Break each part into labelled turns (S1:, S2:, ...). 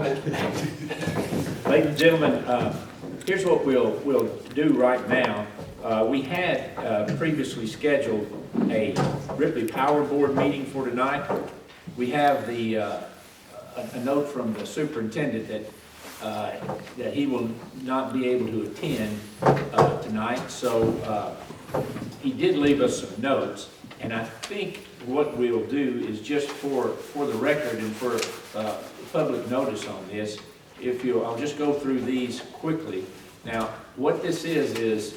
S1: Ladies and gentlemen, here's what we'll do right now. We had previously scheduled a Ripley Power Board meeting for tonight. We have a note from the superintendent that he will not be able to attend tonight. So he did leave us some notes, and I think what we'll do is just for the record and for public notice on this, I'll just go through these quickly. Now, what this is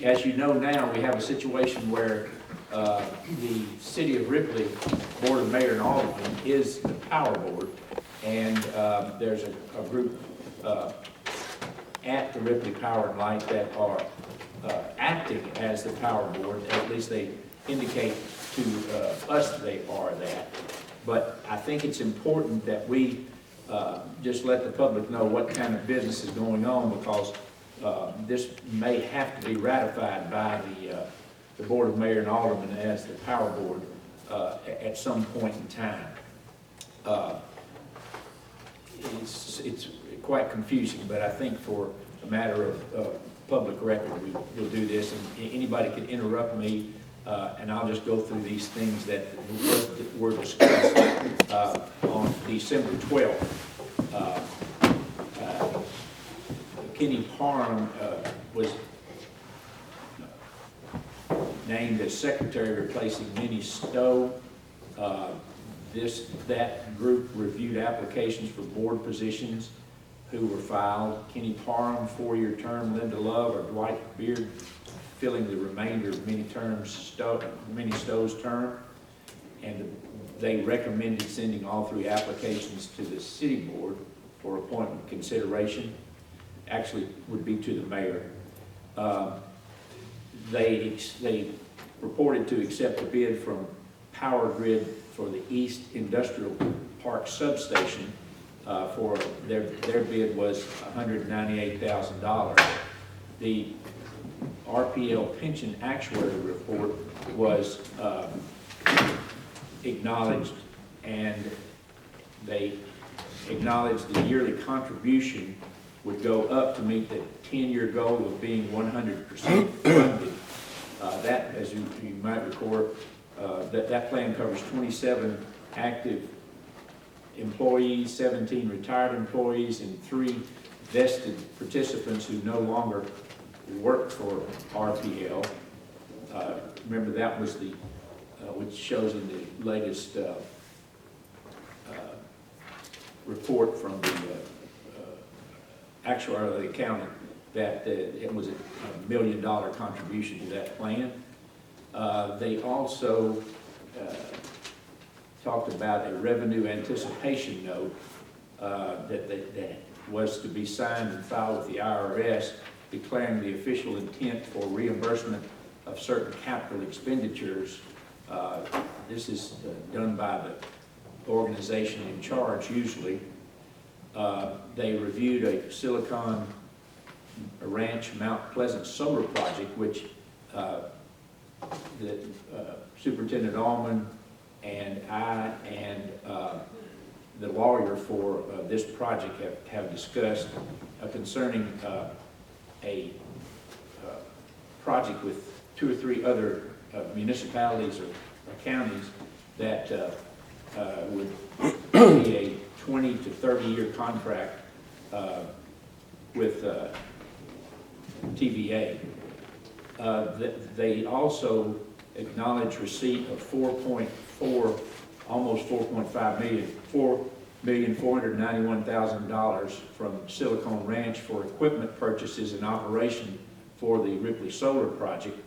S1: as you know now, we have a situation where the City of Ripley Board of Mayor and Aldermen is the Power Board, and there's a group at the Ripley Power and Light that are acting as the Power Board. At least they indicate to us they are that. But I think it's important that we just let the public know what kind of business is going on, because this may have to be ratified by the Board of Mayor and Aldermen as the Power Board at some point in time. It's quite confusing, but I think for a matter of public record, we'll do this, and anybody can interrupt me, and I'll just go through these things that were discussed on December 12th. Kenny Parham was named as secretary, replacing Minnie Stowe. That group reviewed applications for board positions who were filed. Kenny Parham, 4-year term. Linda Love or Dwight Beard filling the remainder of Minnie Stowe's term. And they recommended sending all 3 applications to the city board for appointment consideration. Actually, would be to the mayor. They reported to accept a bid from Power Grid for the East Industrial Park substation. For their bid was $198,000. The RPL pension actuary report was acknowledged, and they acknowledged the yearly contribution would go up to meet the 10-year goal of being 100% funded. That, as you might record, that plan covers 27 active employees, 17 retired employees, and 3 vested participants who no longer work for RPL. Remember, that was the which shows in the latest report from the actuary of the accountant that it was a $1 million contribution to that plan. They also talked about a revenue anticipation note that was to be signed and filed with the IRS, declaring the official intent for reimbursement of certain capital expenditures. This is done by the organization in charge usually. They reviewed a Silicon Ranch Mount Pleasant solar project, which Superintendent Aldermen and I and the lawyer for this project have discussed concerning a project with 2 or 3 other municipalities or counties that would be a 20 to 30-year contract with TVA. They also acknowledged receipt of almost $4.5 million, $4,491,000 from Silicon Ranch for equipment purchases and operation for the Ripley Solar project.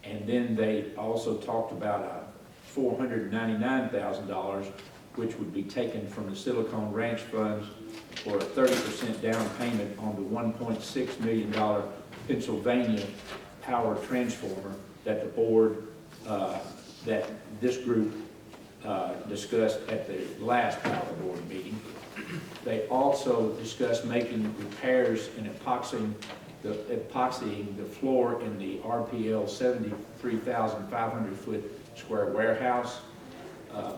S1: And then they also talked about $499,000, which would be taken from the Silicon Ranch funds for a 30% down payment on the $1.6 million Pennsylvania power transformer that the board, that this group discussed at the last power board meeting. They also discussed making repairs and epoxying the floor in the RPL 73,500 foot square warehouse.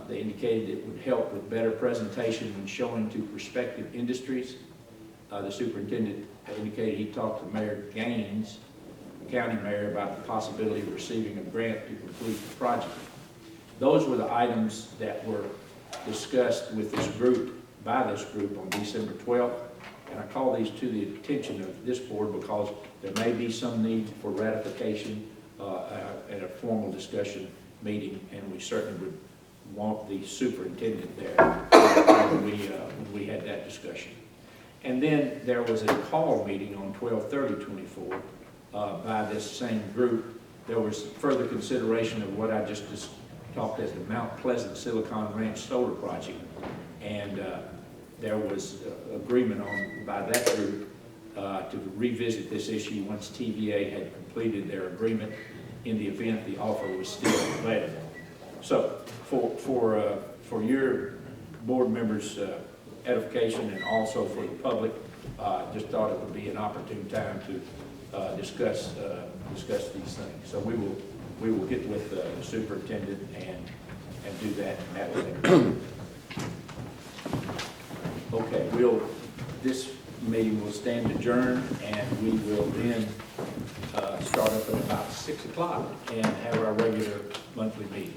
S1: They indicated it would help with better presentation when showing to prospective industries. The superintendent indicated he talked to Mayor Gaines, the county mayor, about the possibility of receiving a grant to complete the project. Those were the items that were discussed with this group, by this group on December 12th. And I call these to the attention of this board because there may be some need for ratification at a formal discussion meeting, and we certainly would want the superintendent there when we had that discussion. And then there was a call meeting on 12/30/24 by this same group. There was further consideration of what I just talked as the Mount Pleasant Silicon Ranch solar project, and there was agreement on by that group to revisit this issue once TVA had completed their agreement in the event the offer was still available. So for your board members' edification and also for the public, just thought it would be an opportune time to discuss these things. So we will get with the superintendent and do that and have it. Okay, this meeting will stand adjourned, and we will then start up at about 6 o'clock and have our regular monthly meeting.